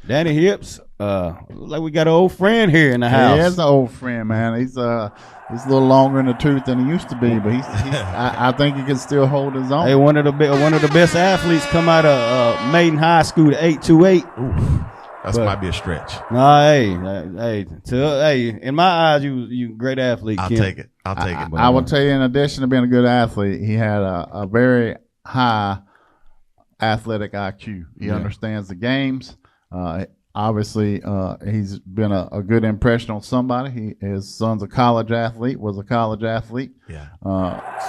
Danny Hips, like we got an old friend here in the house. He is an old friend, man. He's a little longer in the tooth than he used to be, but I think he can still hold his own. Hey, one of the best athletes come out of Maiden High School, 828. That might be a stretch. Nah, hey, in my eyes, you great athlete. I'll Kim. take it. I will tell you, in addition to being a good athlete, he had a very high athletic IQ. He understands the games. Obviously, he's been a good impression on somebody. His son's was a college athlete. Yeah.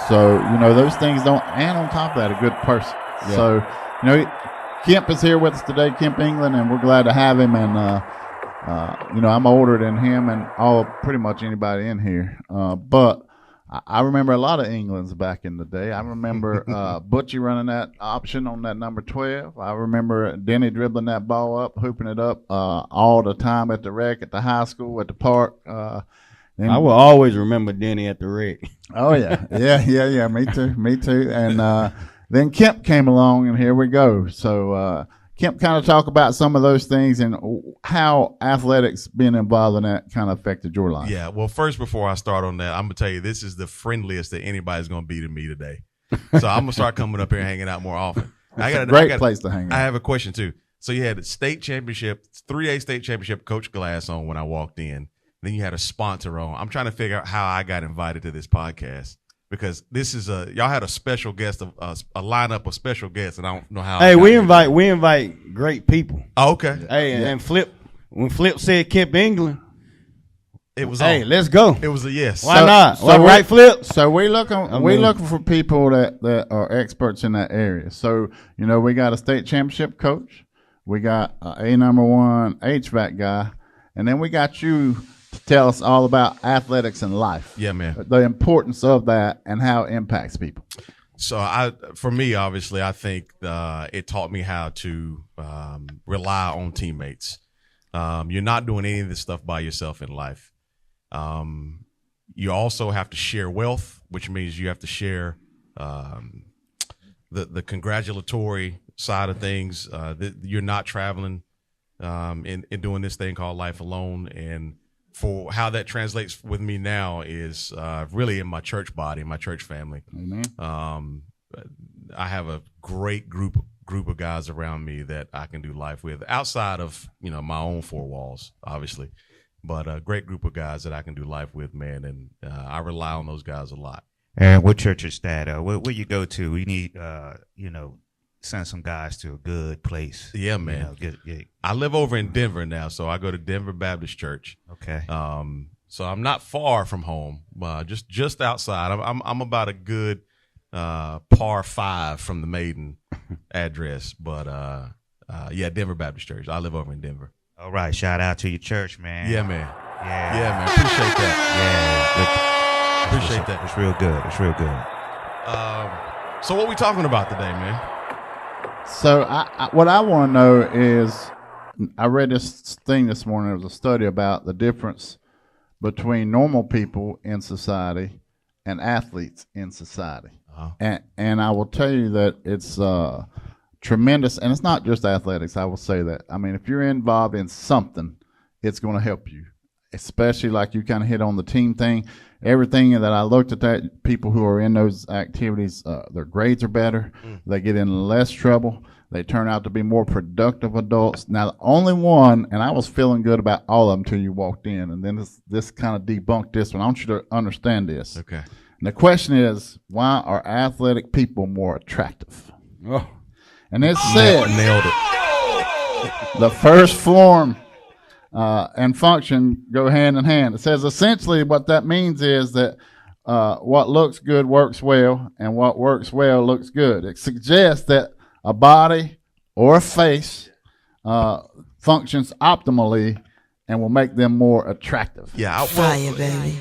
So, those things don't, and on top of that, a good person. Yeah. So, Kemp is here with us today, Kemp England, and we're glad to have him. And, I'm older than him and pretty much anybody in here. But I remember a lot of Englands back in the day. I remember Butchie running that option on that number 12. I remember Denny dribbling that ball up, hooping it up all the time at the rec, at the high school, at the park. I will always remember Denny at the rec. Oh, yeah. Yeah. Me too. And then Kemp came along, and here we go. So Kemp, kind of talk about some of those things and how athletics being involved in that kind of affected your life. Yeah, well, first, before I start on that, I'm going to tell you this is the friendliest that anybody's going to be to me today. So I'm going to start coming up here and hanging out more often. It's a great place to hang out. I have a question, too. So you had a state championship, 3A state championship, Coach Glass on when I walked in. Then you had a sponsor on. I'm trying to figure out how I got invited to this podcast. Because this is y'all had a special guest, a lineup of special guests, and I don't know how. Hey, we invite great people. Oh, okay. Hey, and when Flip said Kemp England, it was. Hey, let's go. It was a yes. Why not? Right, Flip. So we're looking for people that are experts in that area. So we got a state championship coach, we got a number one HVAC guy, and then we got you to tell us all about athletics and life. Yeah, man. The importance of that and how it impacts people. So for me, obviously, I think it taught me how to rely on teammates. You're not doing any of this stuff by yourself in life. You also have to share wealth, which means you have to share the congratulatory side of things. You're not traveling and doing this thing called life alone. And for how that translates with me now is really in my church body, my church family. Amen. I have a great group of guys around me that I can do life with outside of my own four walls, obviously, but a great group of guys that I can do life with, man, and I rely on those guys a lot. And what church is that? Where you go to? We need send some guys to a good place. Yeah, man. I live over in Denver now, so I go to Denver Baptist Church. Okay. So I'm not far from home, just outside. I'm about a good par 5 from the Maiden address, but Denver Baptist Church. I live over in Denver. All right, shout out to your church, man. Yeah, man. Yeah, man. Appreciate that. Yeah, appreciate that. It's real good. So what we talking about today, man? So what I want to know is, I read this thing this morning. It was a study about the difference between normal people in society and athletes in society. Uh-huh. And I will tell you that it's tremendous, and it's not just athletics. I will say that. I mean, if you're involved in something, it's going to help you, especially like you kind of hit on the team thing. Everything that I looked at, that people who are in those activities, their grades are better. They get in less trouble. They turn out to be more productive adults. Now, the only one, and I was feeling good about all of them until you walked in, and then this kind of debunked this one. I want you to understand this. Okay. And the question is, why are athletic people more attractive? Oh. And it said, nailed it. The first form and function go hand in hand. It says essentially what that means is that what looks good works well, and what works well looks good. It suggests that a body or a face functions optimally and will make them more attractive. Yeah, fire, baby.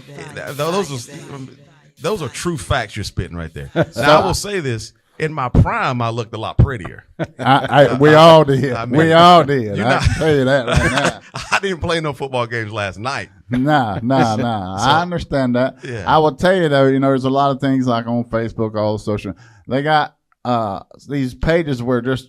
Those are true facts you're spitting right there. Now, I will say this. In my prime, I looked a lot prettier. We all did. We all did. I can tell you that right now. I didn't play no football games last night. Nah. I understand that. Yeah. I will tell you, though, there's a lot of things like on Facebook, all the social. They got these pages where just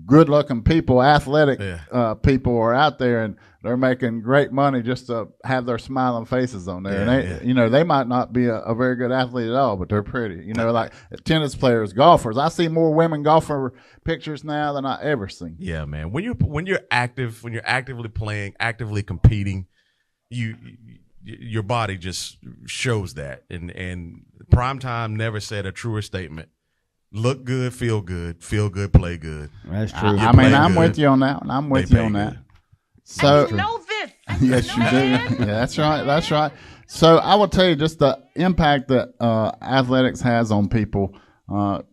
good-looking people, athletic Yeah. people are out there, and they're making great money just to have their smiling faces on there. Yeah, And they might not be a very good athlete at all, but they're pretty. Like tennis players, golfers. I see more women golfer pictures now than I ever seen. Yeah, man. When you're actively playing, actively competing, your body just shows that. And Primetime never said a truer statement. Look good, play good. That's true. I'm with you on that. I'm with you on that. So I know this. yes, you do. Yeah, that's right. That's right. So I will tell you just the impact that athletics has on people.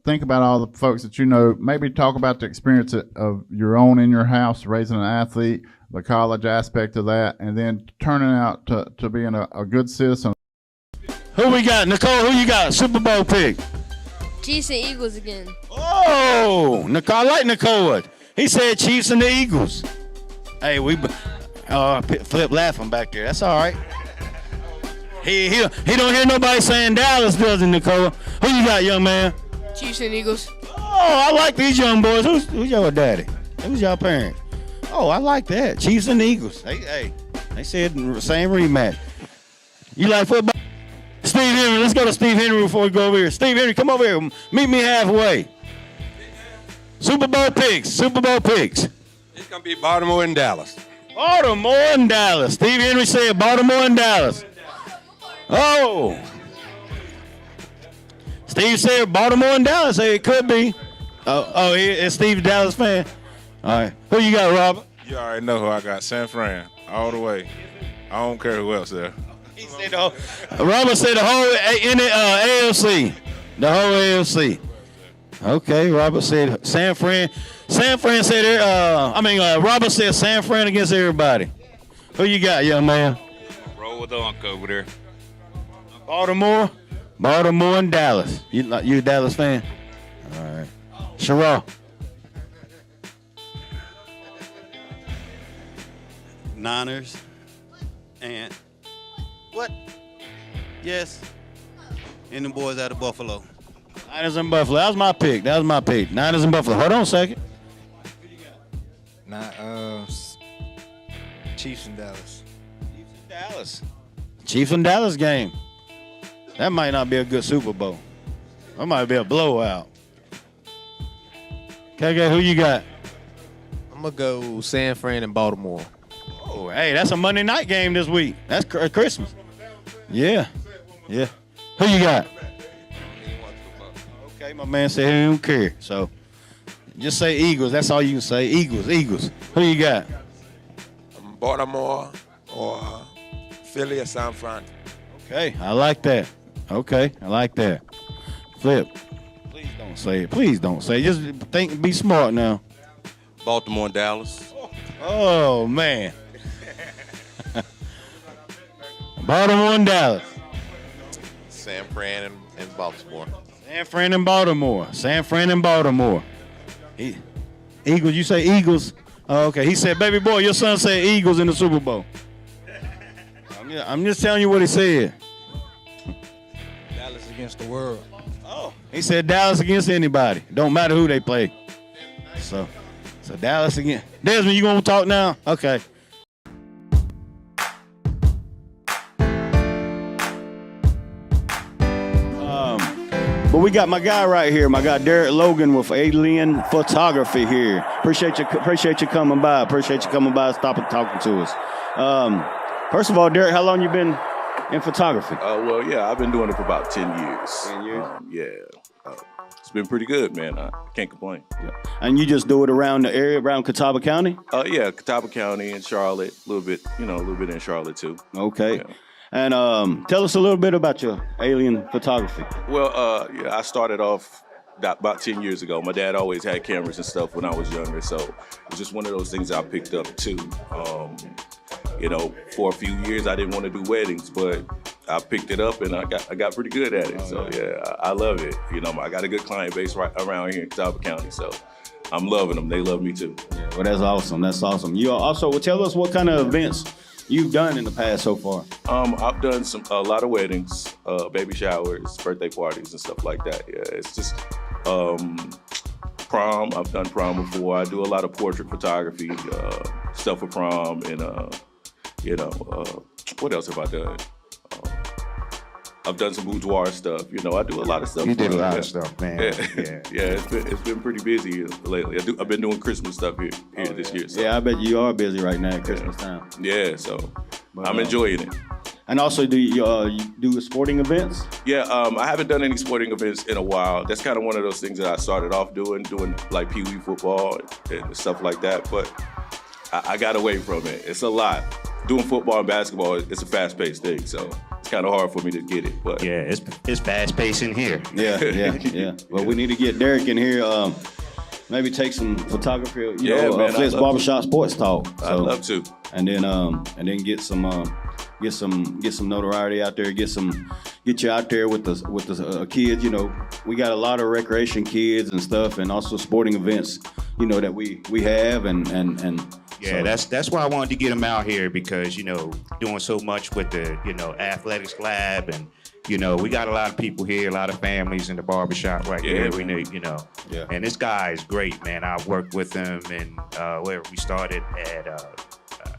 Think about all the folks that you know. Maybe talk about the experience of your own in your house, raising an athlete, the college aspect of that, and then turning out to being a good citizen. Who we got? Nicole, who you got? Super Bowl pick. Chiefs and Eagles again. Oh, Nicole, I like Nicole. He said Chiefs and the Eagles. Hey, we Flip laughing back there. That's all right. He don't hear nobody saying Dallas, does he, Nicole? Who you got, young man? Chiefs and Eagles. Oh, I like these young boys. Who's your daddy? Who's your parent? Oh, I like that. Chiefs and Eagles. Hey, they said same rematch. You like football? Steve Henry, let's go to Steve Henry before we go over here. Steve Henry, come over here. Meet me halfway. Super Bowl picks. It's going to be Baltimore and Dallas. Baltimore and Dallas. Steve Henry said Baltimore and Dallas. Oh. Steve said Baltimore and Dallas. Hey, it could be. Is Steve a Dallas fan? All right. Who you got, Robert? You already know who I got. San Fran, all the way. I don't care who else there. He said Robert said the whole AFC. The whole AFC. Okay, Robert said San Fran. San Fran said Robert said San Fran against everybody. Who you got, young man? Roll with the uncle over there. Baltimore and Dallas. You a Dallas fan? All right. Sherrod. Niners and what? Yes. And the boys out of Buffalo. Niners and Buffalo. That was my pick. Niners and Buffalo. Hold on a second. Chiefs and Dallas. Chiefs and Dallas game. That might not be a good Super Bowl. That might be a blowout. KK, who you got? I'm going to go San Fran and Baltimore. Oh, hey, that's a Monday night game this week. That's Christmas. Yeah. Who you got? Okay, my man said he don't care. So just say Eagles. That's all you can say. Eagles. Who you got? Baltimore or Philly or San Fran. Okay, I like that. Flip. Please don't say it. Just think, be smart now. Baltimore and Dallas. Oh, man. Baltimore and Dallas. San Fran and Baltimore. San Fran and Baltimore. Eagles, you say Eagles? Oh, okay. He said, baby boy, your son said Eagles in the Super Bowl. I'm just telling you what he said. Dallas against the world. Oh. He said Dallas against anybody. Don't matter who they play. So Dallas again. Desmond, you gonna talk now? Okay. But we got my guy right here, my guy Derek Logan with Alien Photography here. Appreciate you coming by. Stop and talking to us. First of all, Derek, how long you been in photography? I've been doing it for about 10 years. 10 years? It's been pretty good, man. I can't complain. Yeah. And you just do it around the area, around Catawba County? Catawba County and Charlotte, a little bit in Charlotte too. Okay. Yeah. And tell us a little bit about your alien photography. Well, I started off about 10 years ago. My dad always had cameras and stuff when I was younger, so it was just one of those things I picked up too. For a few years I didn't want to do weddings, but I picked it up and I got pretty good at it. So I love it. I got a good client base right around here in Catawba County, so I'm loving them. They love me too. Yeah, well, that's awesome. You also tell us what kind of events you've done in the past so far. I've done a lot of weddings, baby showers, birthday parties, and stuff like that. Yeah, it's just prom. I've done prom before. I do a lot of portrait photography, stuff for prom, and what else have I done? I've done some boudoir stuff. I do a lot of stuff. You did a lot of stuff, man. Yeah. It's been pretty busy lately. I've been doing Christmas stuff here this year. So. Yeah, I bet you are busy right now at Christmas time. Yeah, so I'm enjoying it. And also, do you do sporting events? Yeah, I haven't done any sporting events in a while. That's kind of one of those things that I started off doing like Pee Wee football and stuff like that. But I got away from it. It's a lot. Doing football and basketball, it's a fast-paced thing, so it's kind of hard for me to get it. But Yeah, it's fast paced in here. Yeah. Well, we need to get Derek in here. Maybe take some photography. Man, Flint's Barbershop Sports Talk. I'd love to. And then get some notoriety out there. Get you out there with the kids. We got a lot of recreation kids and stuff, and also sporting events. That we have and. Yeah, that's why I wanted to get him out here because doing so much with the athletics lab and we got a lot of people here, a lot of families in the barbershop right here. We need Yeah. And this guy is great, man. I worked with him and where we started at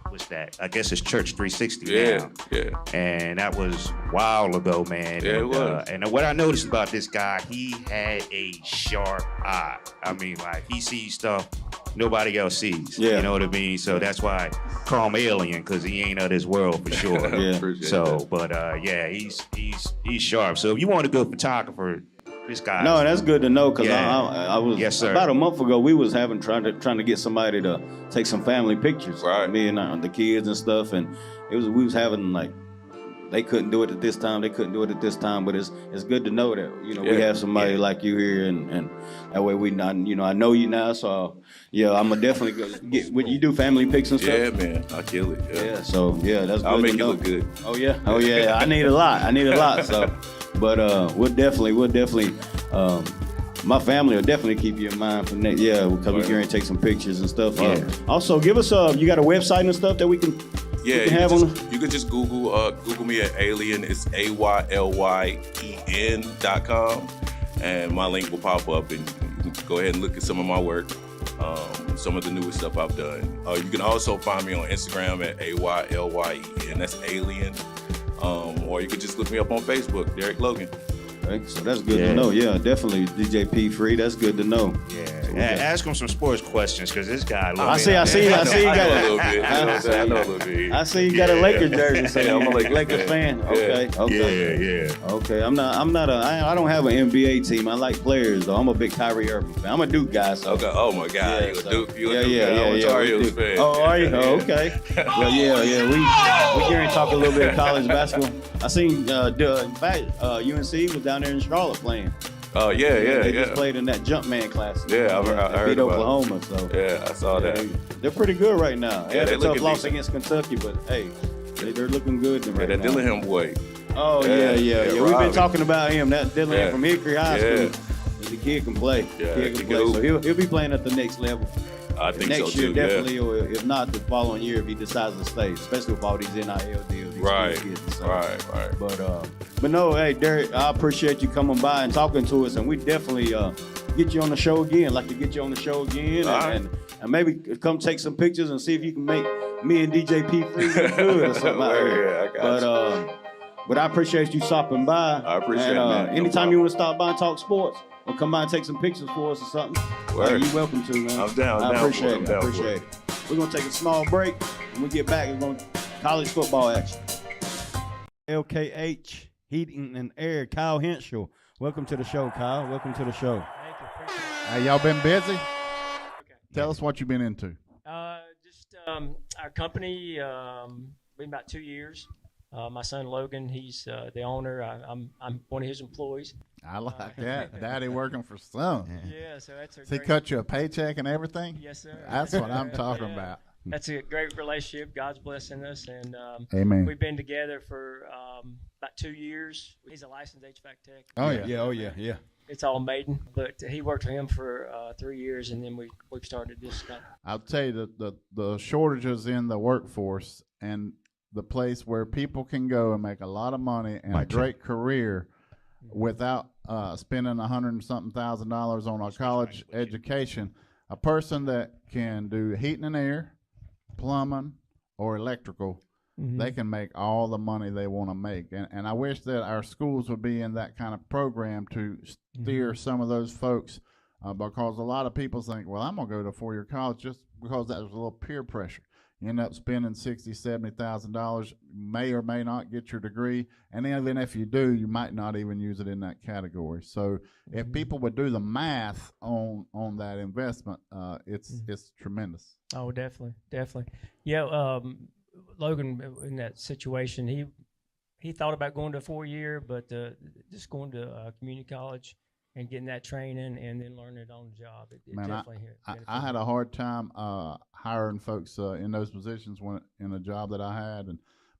what's that? I guess it's Church 360 now. Yeah. And that was a while ago, man. Yeah, it was. And what I noticed about this guy, he had a sharp eye. I mean, like he sees stuff nobody else sees. Yeah. You know what I mean? So that's why I call him alien, because he ain't of this world for sure. Yeah. Appreciate But he's sharp. So if you want a good photographer, this guy. No, that's good to know because Yeah. I was Yes, sir. about a month ago. We was trying to get somebody to take some family pictures. Right. Me and the kids and stuff, and we was having like. They couldn't do it at this time. They couldn't do it at this time. But it's good to know that we have somebody like you here, and that way we not I know you now. So I'm gonna definitely get. Would you do family pics and stuff? Yeah, man, I kill it. Yeah. So that's good. I'll make to it know. look good. Oh yeah. I need a lot. So, but we'll definitely. My family will definitely keep you in mind for next. Yeah, because we're going to take some pictures and stuff. Yeah. Also, give us you got a website and stuff that we can. Yeah, we can have you can just Google me at Alien. It's AYLYEN.com, and my link will pop up, and you can go ahead and look at some of my work, some of the newest stuff I've done. You can also find me on Instagram at AYLYEN. That's Alien, or you can just look me up on Facebook, Derek Logan. Okay, so that's good to know. Yeah, definitely DJ P Free. That's good to know. Yeah. Ask him some sports questions because this guy. I see you got a little bit. I know a little bit. I see you got a Lakers jersey. So Yeah, I'm a Lakers fan. Okay. Yeah. Okay, I don't have an NBA team. I like players though. I'm a big Kyrie Irving fan. I'm a Duke guy. So. Okay. Oh my God, Yeah, you a so- Duke? You a yeah, Duke? yeah, I'm a yeah, Tar we Heels do. fan. Oh, are you? Oh, okay. Well, yeah. We going to talk a little bit of college basketball. I seen, in fact, UNC was down there in Charlotte playing. Oh They just played in that Jumpman Classic. Yeah, I They heard beat about it. Oklahoma. So Yeah, I saw that. they're pretty good right now. They had they a tough looking loss decent. against Kentucky, but hey, they're looking good right That now. Dillingham boy. Oh Yeah, yeah. We've been Riley. talking about him. That Dylan Yeah. from Hickory High Yeah. School. The kid can play. Yeah, Kid he can can play. So hoop. he'll be playing at the next level. I think Next so year too. definitely, or if not the following year if he decides to stay, especially with all these NIL deals. These Right. kids getting. So, Right. But no, hey Derek, I appreciate you coming by and talking to us, and we definitely get you on the show again. Like to get you on the show again, All right. and maybe come take some pictures and see if you can make me and DJ P Free look good or something out here. Yeah, I got you. But I appreciate you stopping by. I appreciate and, it, man. No anytime problem. you want to stop by and talk sports, or come by and take some pictures for us or something, Word. you're welcome to, man. I'm down. I down for appreciate I'm it. I down for appreciate it. We're gonna take a small break. When we get back, we're going to college football action. LKH Heating and Air, Kyle Henschel. Welcome to the show, Kyle. Welcome to the show. Hey, y'all been busy? Tell us what you've been into. Just our company, been about 2 years. My son Logan, he's the owner. I'm one of his employees. I like that. Daddy working for some. Yeah, so that's a Does he great, cut you a paycheck and everything? yes, sir. That's what I'm talking Yeah. about. That's a great relationship. God's blessing us, and Amen. we've been together for about 2 years. He's a licensed HVAC tech. Oh, yeah. Yeah. It's all Maiden, but he worked for him for 3 years, and then we've started this. I'll tell you the shortages in the workforce and the place where people can go and make a lot of money and a great career without spending $100,000 on a college education. A person that can do heating and air, plumbing, or electrical, they can make all the money they want to make. And I wish that our schools would be in that kind of program to steer some of those folks, because a lot of people think, well, I'm going to go to a four-year college just because that was a little peer pressure. You end up spending $60,000, $70,000, may or may not get your degree, and even if you do, you might not even use it in that category. So if people would do the math on that investment, it's tremendous. Oh, definitely. Yeah, Logan, in that situation, he thought about going to a 4-year, but just going to community college and getting that training and then learning it on the job. Man, I had a hard time hiring folks in those positions in a job that I had,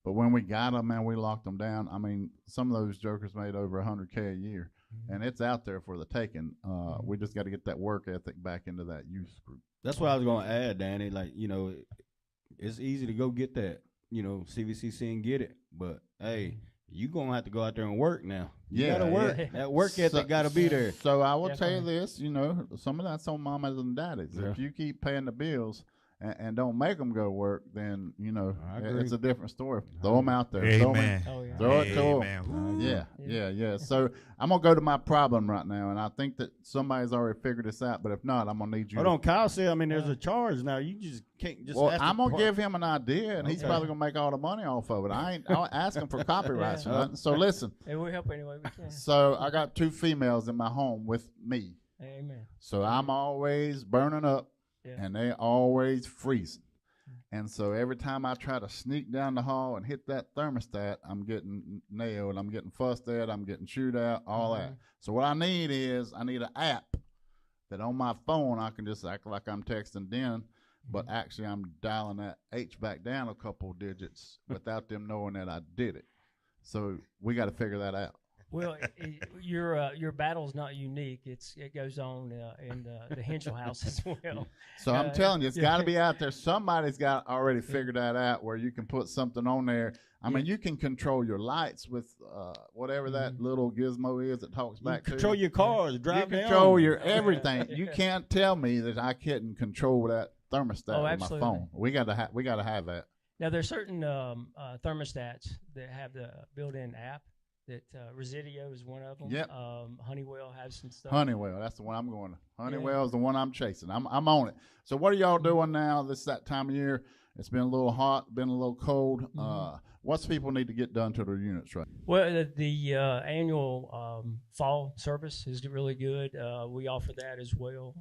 but when we got them, man, we locked them down. I mean, some of those jokers made over $100K a year, and it's out there for the taking. We just got to get that work ethic back into that youth group. That's what I was going to add, Danny. Like, it's easy to go get that, CVCC and get it, but hey, you gonna have to go out there and work now. You gotta work. Yeah. That work ethic gotta be there. So I will tell you this, some of that's on mamas and daddies. Yeah. If you keep paying the bills and don't make them go work, then it's a different story. Throw them out there. Amen. Throw it to them. Yeah. So I'm gonna go to my problem right now, and I think that somebody's already figured this out. But if not, I'm gonna need you. Hold on, Kyle said. there's a charge now. You just can't just. Well, I'm gonna give him an idea, and he's probably gonna make all the money off of it. I'll ask him for copyrights. Right? So listen. Hey, we'll help any way we can. So I got 2 females in my home with me. Amen. So I'm always burning up. Yeah. And they always freezing. And so every time I try to sneak down the hall and hit that thermostat, I'm getting nailed, I'm getting fussed at, I'm getting chewed out, all that. So what I need an app that on my phone I can just act like I'm texting Den, but actually I'm dialing that H back down a couple of digits without them knowing that I did it. So we got to figure that out. Well, your battle's not unique. It goes on in the Henschel house as well. So I'm telling you, it's got to be out there. Somebody's got already figured that out where you can put something on there. I mean, you can control your lights with whatever that little gizmo is that talks back to you. Control your cars, drive down. You control your everything. You can't tell me that I couldn't control that thermostat with my phone. We got to have that. Now, there's certain thermostats that have the built-in app. That Residio is one of them. Yep. Honeywell has some stuff. Honeywell, that's the one I'm going to. Honeywell is the one I'm chasing. I'm on it. So what are y'all doing now? This is that time of year. It's been a little hot, been a little cold. What's people need to get done to their units right? Well, the annual fall service is really good. We offer that as well.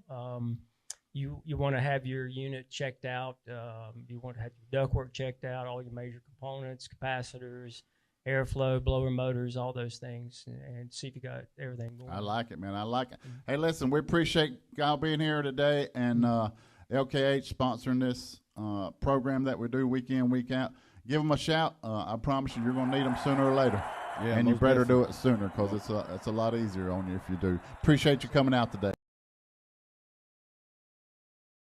You want to have your unit checked out. You want to have your ductwork checked out, all your major components, capacitors, airflow, blower motors, all those things, and see if you got everything going. I like it, man. I like it. Hey, listen, we appreciate y'all being here today, and LKH sponsoring this program that we do week in, week out. Give them a shout. I promise you're going to need them sooner or later. Yeah, and you better do it sooner because it's a lot easier on you if you do. Appreciate you coming out today.